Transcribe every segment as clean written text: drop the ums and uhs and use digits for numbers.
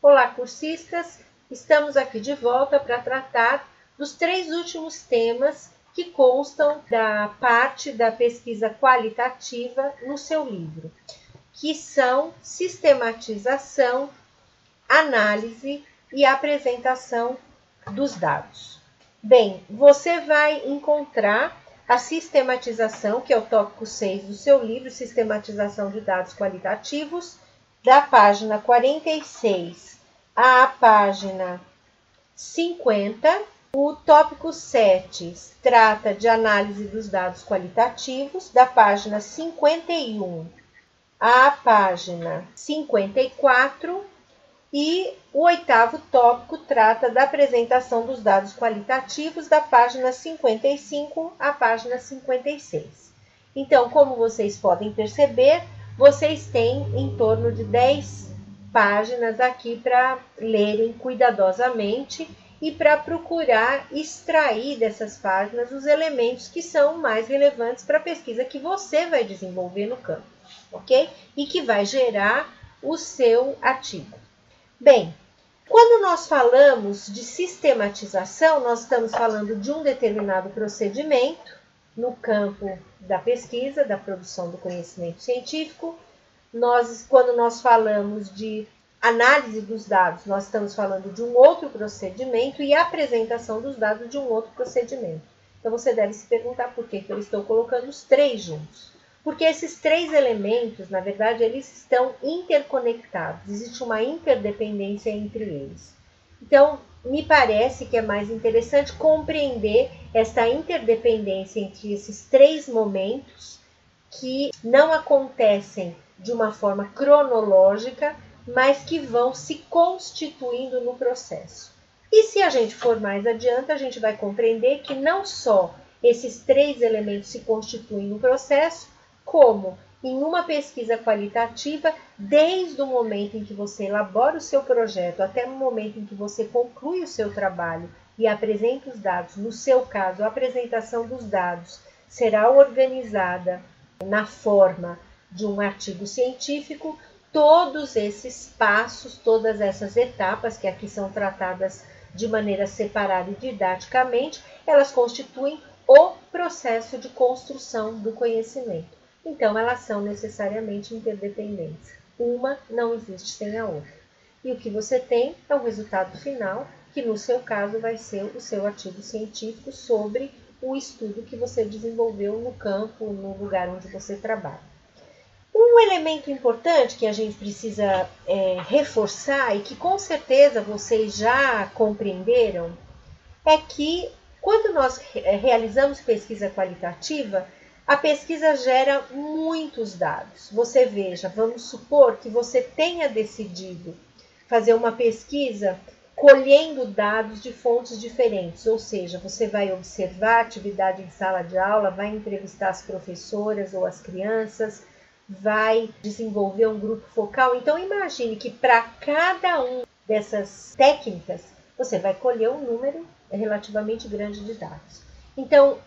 Olá, cursistas! Estamos aqui de volta para tratar dos 3 últimos temas que constam da parte da pesquisa qualitativa no seu livro, que são sistematização, análise e apresentação dos dados. Bem, você vai encontrar a sistematização, que é o tópico 6 do seu livro, Sistematização de Dados Qualitativos, da página 46 à página 50. O tópico 7 trata de análise dos dados qualitativos, da página 51 à página 54. E o 8º tópico trata da apresentação dos dados qualitativos, da página 55 à página 56. Então, como vocês podem perceber, vocês têm em torno de 10 páginas aqui para lerem cuidadosamente e para procurar extrair dessas páginas os elementos que são mais relevantes para a pesquisa que você vai desenvolver no campo, ok? E que vai gerar o seu artigo. Bem, quando nós falamos de sistematização, nós estamos falando de um determinado procedimento no campo da pesquisa, da produção do conhecimento científico. Quando nós falamos de análise dos dados, nós estamos falando de um outro procedimento e apresentação dos dados de um outro procedimento. Então, você deve se perguntar por que eu estou colocando os 3 juntos. Porque esses 3 elementos, na verdade, eles estão interconectados. Existe uma interdependência entre eles. Então, me parece que é mais interessante compreender essa interdependência entre esses 3 momentos que não acontecem de uma forma cronológica, mas que vão se constituindo no processo. E se a gente for mais adiante, a gente vai compreender que não só esses 3 elementos se constituem no processo, como em uma pesquisa qualitativa, desde o momento em que você elabora o seu projeto até o momento em que você conclui o seu trabalho e apresenta os dados, no seu caso, a apresentação dos dados será organizada na forma de um artigo científico. Todos esses passos, todas essas etapas, que aqui são tratadas de maneira separada e didaticamente, elas constituem o processo de construção do conhecimento. Então, elas são necessariamente interdependentes. Uma não existe sem a outra. E o que você tem é o resultado final, que no seu caso vai ser o seu artigo científico sobre o estudo que você desenvolveu no campo, no lugar onde você trabalha. Um elemento importante que a gente precisa reforçar e que com certeza vocês já compreenderam é que quando nós realizamos pesquisa qualitativa, a pesquisa gera muitos dados. Você veja, vamos supor que você tenha decidido fazer uma pesquisa colhendo dados de fontes diferentes, ou seja, você vai observar a atividade em sala de aula, vai entrevistar as professoras ou as crianças, vai desenvolver um grupo focal. Então, imagine que para cada uma dessas técnicas, você vai colher um número relativamente grande de dados. Então,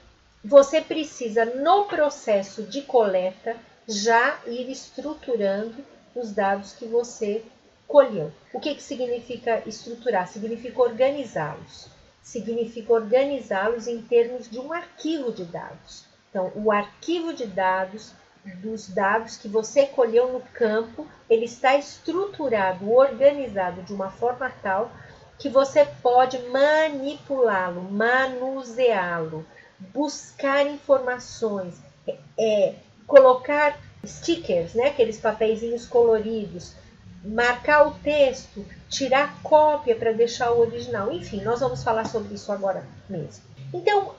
você precisa, no processo de coleta, já ir estruturando os dados que você colheu. O que significa estruturar? Significa organizá-los. Significa organizá-los em termos de um arquivo de dados. Então, o arquivo de dados, dos dados que você colheu no campo, ele está estruturado, organizado de uma forma tal que você pode manipulá-lo, manuseá-lo, buscar informações, colocar stickers, né, aqueles papeizinhos coloridos, marcar o texto, tirar cópia para deixar o original. Enfim, nós vamos falar sobre isso agora mesmo. Então,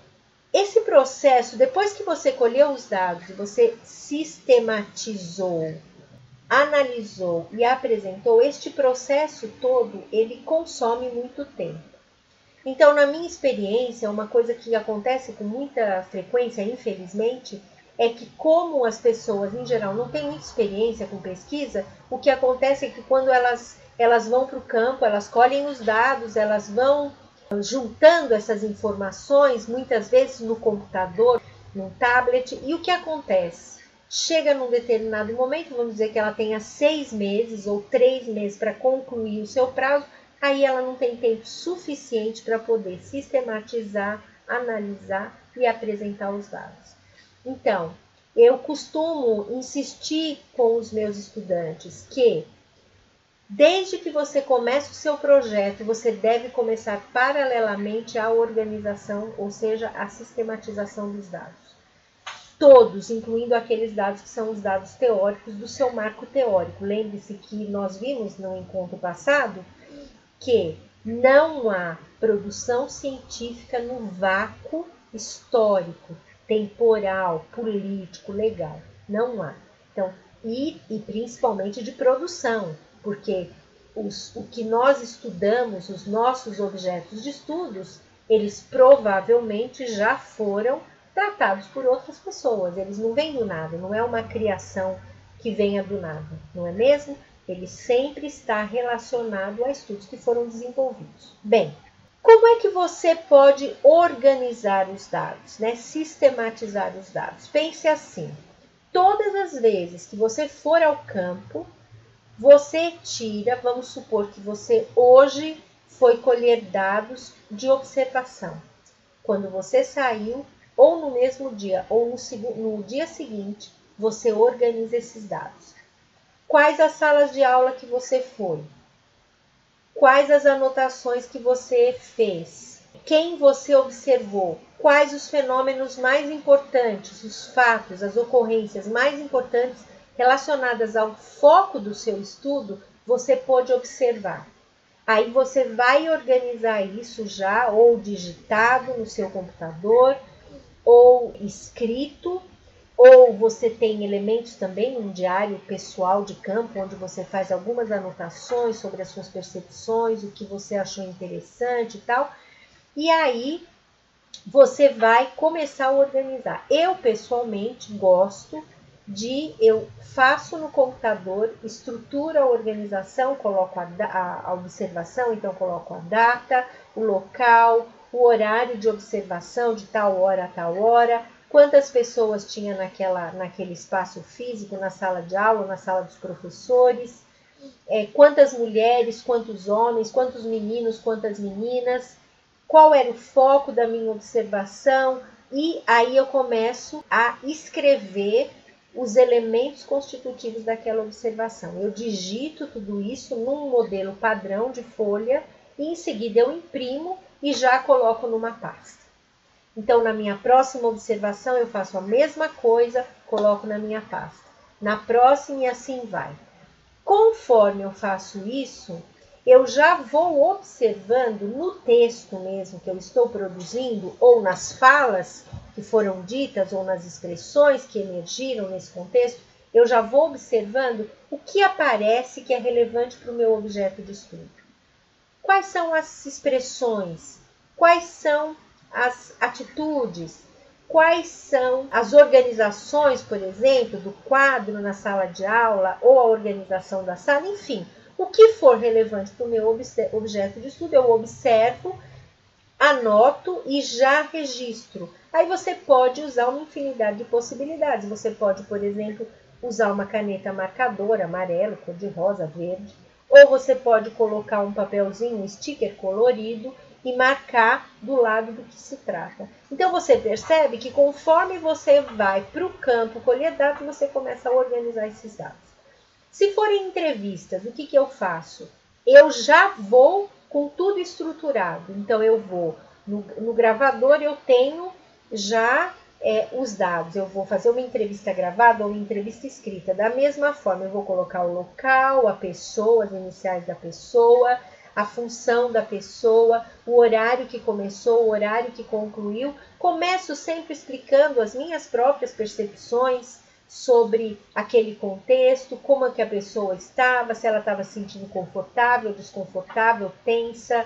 esse processo, depois que você colheu os dados, você sistematizou, analisou e apresentou, este processo todo, ele consome muito tempo. Então, na minha experiência, uma coisa que acontece com muita frequência, infelizmente, é que como as pessoas, em geral, não têm muita experiência com pesquisa, o que acontece é que quando elas vão para o campo, elas colhem os dados, elas vão juntando essas informações, muitas vezes no computador, no tablet, e o que acontece? chega num determinado momento, vamos dizer que ela tenha 6 meses ou 3 meses para concluir o seu prazo, aí ela não tem tempo suficiente para poder sistematizar, analisar e apresentar os dados. Então, eu costumo insistir com os meus estudantes que, desde que você comece o seu projeto, você deve começar paralelamente à organização, ou seja, a sistematização dos dados. Todos, incluindo aqueles dados que são os dados teóricos do seu marco teórico. Lembre-se que nós vimos no encontro passado que não há produção científica no vácuo histórico, temporal, político, legal. Não há. Então, e principalmente de produção, porque o que nós estudamos, os nossos objetos de estudos, eles provavelmente já foram tratados por outras pessoas. Eles não vêm do nada, não é uma criação que venha do nada, não é mesmo? Ele sempre está relacionado a estudos que foram desenvolvidos. Bem, como é que você pode organizar os dados, né? Sistematizar os dados? Pense assim, todas as vezes que você for ao campo, você tira, vamos supor que você hoje foi colher dados de observação. Quando você saiu, ou no mesmo dia, ou no dia seguinte, você organiza esses dados. Quais as salas de aula que você foi? Quais as anotações que você fez? Quem você observou? Quais os fenômenos mais importantes, os fatos, as ocorrências mais importantes relacionadas ao foco do seu estudo, você pôde observar. Aí você vai organizar isso já, ou digitado no seu computador, ou escrito, ou você tem elementos também, um diário pessoal de campo, onde você faz algumas anotações sobre as suas percepções, o que você achou interessante e tal. E aí você vai começar a organizar. Eu, pessoalmente, gosto eu faço no computador, estruturo a organização, coloco a observação, então coloco a data, o local, o horário de observação de tal hora a tal hora, quantas pessoas tinha naquele espaço físico, na sala de aula, na sala dos professores, quantas mulheres, quantos homens, quantos meninos, quantas meninas, qual era o foco da minha observação, e aí eu começo a escrever os elementos constitutivos daquela observação. Eu digito tudo isso num modelo padrão de folha e em seguida eu imprimo e já coloco numa pasta. Então, na minha próxima observação, eu faço a mesma coisa, coloco na minha pasta. Na próxima, e assim vai. Conforme eu faço isso, eu já vou observando no texto mesmo que eu estou produzindo, ou nas falas que foram ditas, ou nas expressões que emergiram nesse contexto, eu já vou observando o que aparece que é relevante para o meu objeto de estudo. Quais são as expressões? Quais são as atitudes? Quais são as organizações, por exemplo, do quadro na sala de aula ou a organização da sala, enfim, o que for relevante para o meu objeto de estudo, eu observo, anoto e já registro. Aí você pode usar uma infinidade de possibilidades. Você pode, por exemplo, usar uma caneta marcadora, amarelo, cor-de-rosa, verde, ou você pode colocar um papelzinho, um sticker colorido, e marcar do lado do que se trata. Então, você percebe que conforme você vai para o campo colher dados, você começa a organizar esses dados. Se forem entrevistas, o que eu faço? Eu já vou com tudo estruturado. Então, eu vou no gravador, eu tenho já os dados. Eu vou fazer uma entrevista gravada ou uma entrevista escrita. Da mesma forma, eu vou colocar o local, a pessoa, as iniciais da pessoa, a função da pessoa, o horário que começou, o horário que concluiu. Começo sempre explicando as minhas próprias percepções sobre aquele contexto, como é que a pessoa estava, se ela estava se sentindo confortável, desconfortável, tensa,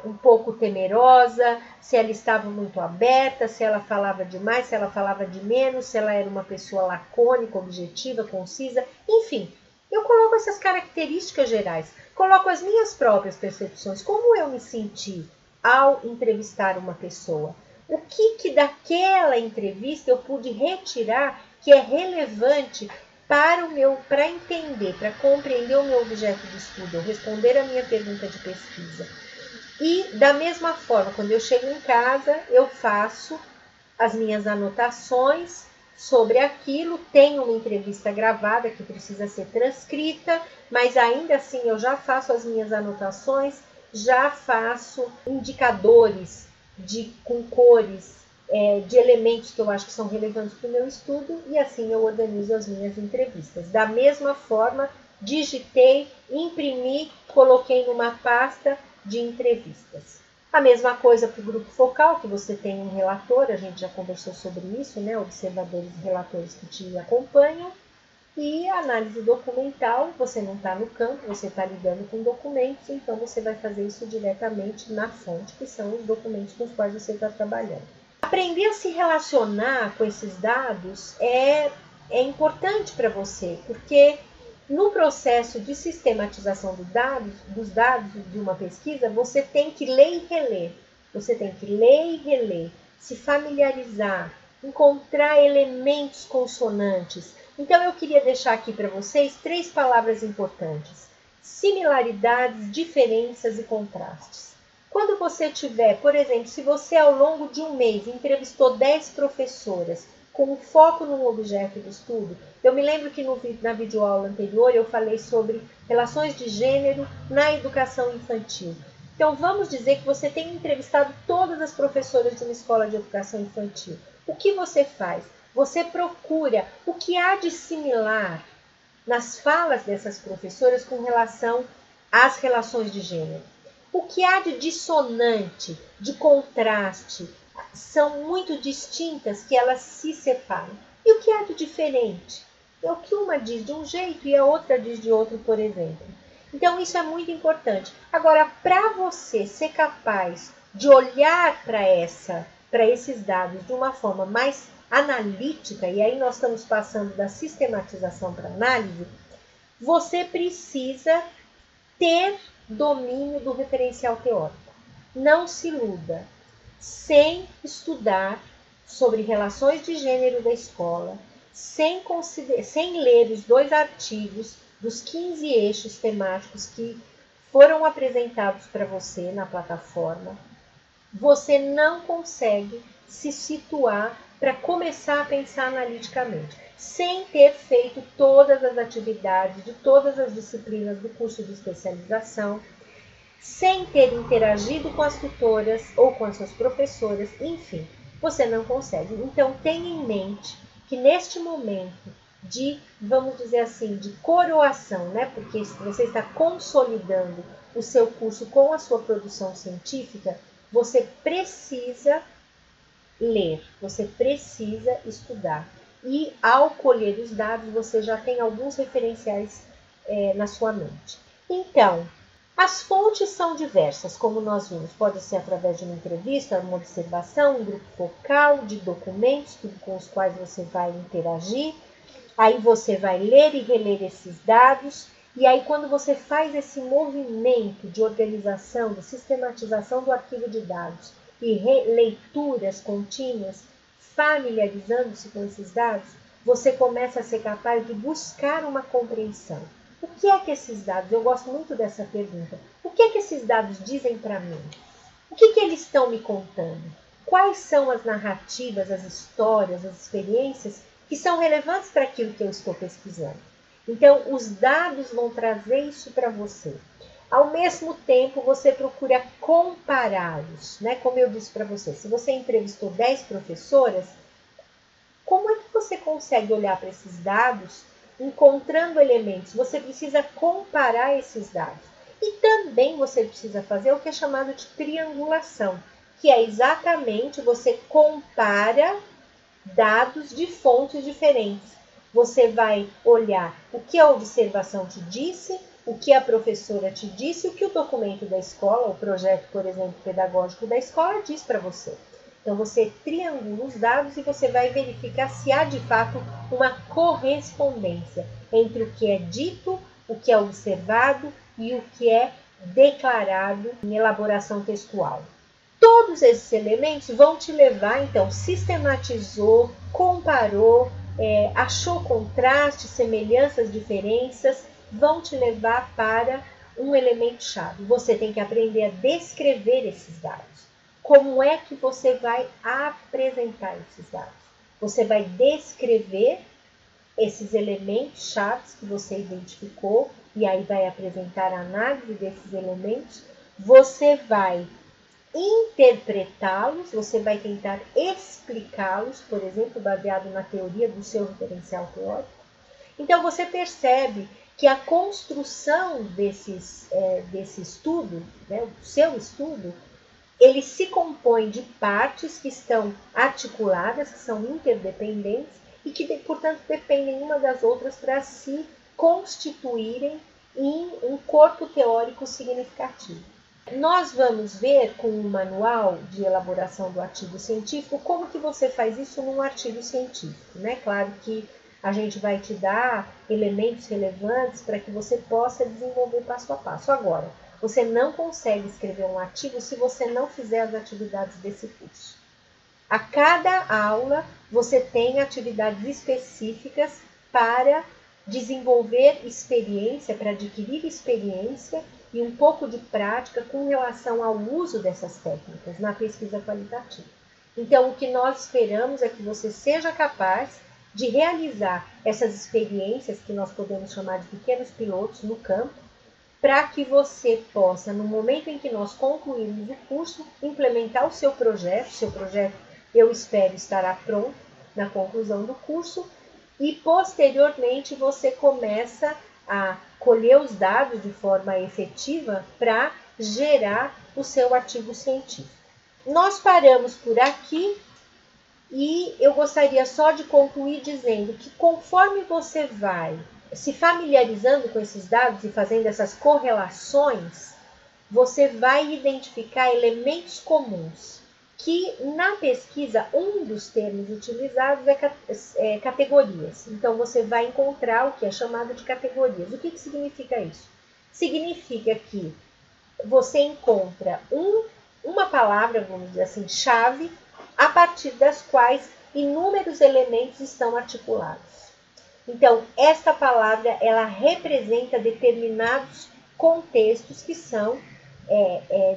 um pouco temerosa, se ela estava muito aberta, se ela falava demais, se ela falava de menos, se ela era uma pessoa lacônica, objetiva, concisa, enfim. Eu coloco essas características gerais, coloco as minhas próprias percepções, como eu me senti ao entrevistar uma pessoa. O que daquela entrevista eu pude retirar que é relevante para entender, para compreender o meu objeto de estudo, ou responder a minha pergunta de pesquisa. E, da mesma forma, quando eu chego em casa, eu faço as minhas anotações sobre aquilo, tenho uma entrevista gravada que precisa ser transcrita, mas ainda assim eu já faço as minhas anotações, já faço indicadores com cores, de elementos que eu acho que são relevantes para o meu estudo, e assim eu organizo as minhas entrevistas. Da mesma forma, digitei, imprimi, coloquei numa pasta de entrevistas. A mesma coisa para o grupo focal, que você tem um relator, a gente já conversou sobre isso, né? Observadores e relatores que te acompanham. E a análise documental, você não está no campo, você está lidando com documentos, então você vai fazer isso diretamente na fonte, que são os documentos com os quais você está trabalhando. Aprender a se relacionar com esses dados é importante para você, porque no processo de sistematização dos dados de uma pesquisa, você tem que ler e reler. Você tem que ler e reler, se familiarizar, encontrar elementos consonantes. Então, eu queria deixar aqui para vocês 3 palavras importantes: similaridades, diferenças e contrastes. Quando você tiver, por exemplo, se você ao longo de um mês entrevistou 10 professoras, com foco num objeto de estudo. Eu me lembro que na videoaula anterior eu falei sobre relações de gênero na educação infantil. Então vamos dizer que você tem entrevistado todas as professoras de uma escola de educação infantil. O que você faz? Você procura o que há de similar nas falas dessas professoras com relação às relações de gênero. O que há de dissonante, de contraste, são muito distintas que elas se separam. E o que há de diferente? É o que uma diz de um jeito e a outra diz de outro, por exemplo. Então, isso é muito importante. Agora, para você ser capaz de olhar para esses dados de uma forma mais analítica, e aí nós estamos passando da sistematização para análise, você precisa ter domínio do referencial teórico. Não se iluda. Sem estudar sobre relações de gênero da escola, sem ler os 2 artigos dos 15 eixos temáticos que foram apresentados para você na plataforma, você não consegue se situar para começar a pensar analiticamente, sem ter feito todas as atividades de todas as disciplinas do curso de especialização, sem ter interagido com as tutoras ou com as suas professoras, enfim, você não consegue. Então, tenha em mente que neste momento de, vamos dizer assim, de coroação, né? Porque você está consolidando o seu curso com a sua produção científica, você precisa ler, você precisa estudar. E ao colher os dados, você já tem alguns referenciais na sua mente. Então, as fontes são diversas, como nós vimos. Pode ser através de uma entrevista, uma observação, um grupo focal, de documentos com os quais você vai interagir. Aí você vai ler e reler esses dados. E aí, quando você faz esse movimento de organização, de sistematização do arquivo de dados e leituras contínuas, familiarizando-se com esses dados, você começa a ser capaz de buscar uma compreensão. O que é que esses dados, eu gosto muito dessa pergunta, o que é que esses dados dizem para mim? O que eles estão me contando? Quais são as narrativas, as histórias, as experiências que são relevantes para aquilo que eu estou pesquisando? Então, os dados vão trazer isso para você. Ao mesmo tempo, você procura compará-los, né? Como eu disse para você, se você entrevistou 10 professoras, como é que você consegue olhar para esses dados encontrando elementos? Você precisa comparar esses dados. E também você precisa fazer o que é chamado de triangulação, que é exatamente você compara dados de fontes diferentes. Você vai olhar o que a observação te disse, o que a professora te disse, o que o documento da escola, o projeto, por exemplo, pedagógico da escola diz para você. Então, você triangula os dados e você vai verificar se há, de fato, uma correspondência entre o que é dito, o que é observado e o que é declarado em elaboração textual. Todos esses elementos vão te levar, então, sistematizou, comparou, achou contrastes, semelhanças, diferenças, vão te levar para um elemento-chave. Você tem que aprender a descrever esses dados. Como é que você vai apresentar esses dados? Você vai descrever esses elementos chaves que você identificou e aí vai apresentar a análise desses elementos. Você vai interpretá-los, você vai tentar explicá-los, por exemplo, baseado na teoria do seu referencial teórico. Então, você percebe que a construção desse estudo, né, o seu estudo, ele se compõe de partes que estão articuladas, que são interdependentes e que, portanto, dependem uma das outras para se constituírem em um corpo teórico significativo. Nós vamos ver com o manual de elaboração do artigo científico como que você faz isso num artigo científico, né? Claro que a gente vai te dar elementos relevantes para que você possa desenvolver passo a passo. Agora, você não consegue escrever um artigo se você não fizer as atividades desse curso. A cada aula, você tem atividades específicas para desenvolver experiência, para adquirir experiência e um pouco de prática com relação ao uso dessas técnicas na pesquisa qualitativa. Então, o que nós esperamos é que você seja capaz de realizar essas experiências, que nós podemos chamar de pequenos pilotos no campo, para que você possa, no momento em que nós concluirmos o curso, implementar o seu projeto. Seu projeto, eu espero, estará pronto na conclusão do curso e, posteriormente, você começa a colher os dados de forma efetiva para gerar o seu artigo científico. Nós paramos por aqui e eu gostaria só de concluir dizendo que conforme você vai se familiarizando com esses dados e fazendo essas correlações, você vai identificar elementos comuns que na pesquisa um dos termos utilizados é categorias. Então você vai encontrar o que é chamado de categorias. O que significa isso? Significa que você encontra uma palavra, vamos dizer assim, chave, a partir das quais inúmeros elementos estão articulados. Então, esta palavra, ela representa determinados contextos que são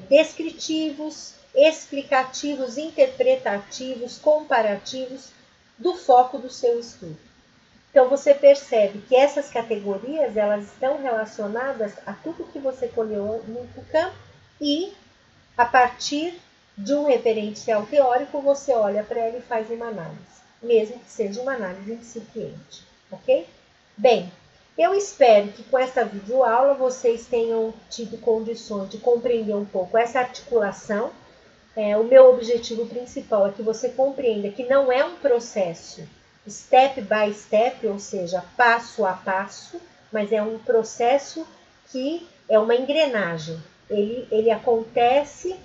descritivos, explicativos, interpretativos, comparativos do foco do seu estudo. Então, você percebe que essas categorias, elas estão relacionadas a tudo que você colheu no campo e, a partir de um referencial teórico, você olha para ela e faz uma análise, mesmo que seja uma análise incipiente, ok? Bem, eu espero que com essa videoaula vocês tenham tido condições de compreender um pouco essa articulação. O meu objetivo principal é que você compreenda que não é um processo step by step, ou seja, passo a passo, mas é um processo que é uma engrenagem. Ele acontece,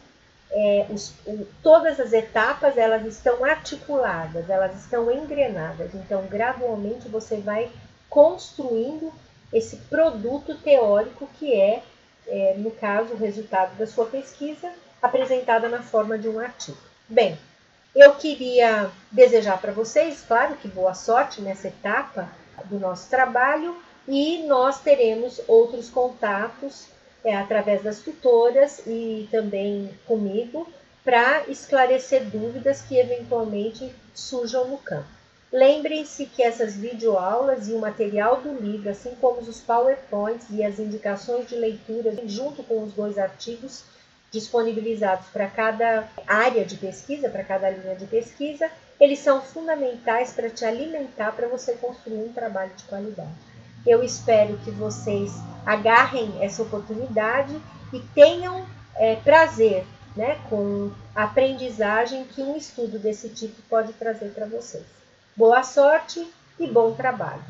todas as etapas elas estão articuladas, elas estão engrenadas. Então, gradualmente você vai construindo esse produto teórico que no caso, o resultado da sua pesquisa, apresentada na forma de um artigo. Bem, eu queria desejar para vocês, claro que boa sorte nessa etapa do nosso trabalho e nós teremos outros contatos através das tutoras e também comigo para esclarecer dúvidas que eventualmente surjam no campo. Lembrem-se que essas videoaulas e o material do livro, assim como os PowerPoints e as indicações de leitura, junto com os 2 artigos disponibilizados para cada área de pesquisa, para cada linha de pesquisa, eles são fundamentais para te alimentar, para você construir um trabalho de qualidade. Eu espero que vocês agarrem essa oportunidade e tenham prazer, né, com a aprendizagem que um estudo desse tipo pode trazer para vocês. Boa sorte e bom trabalho!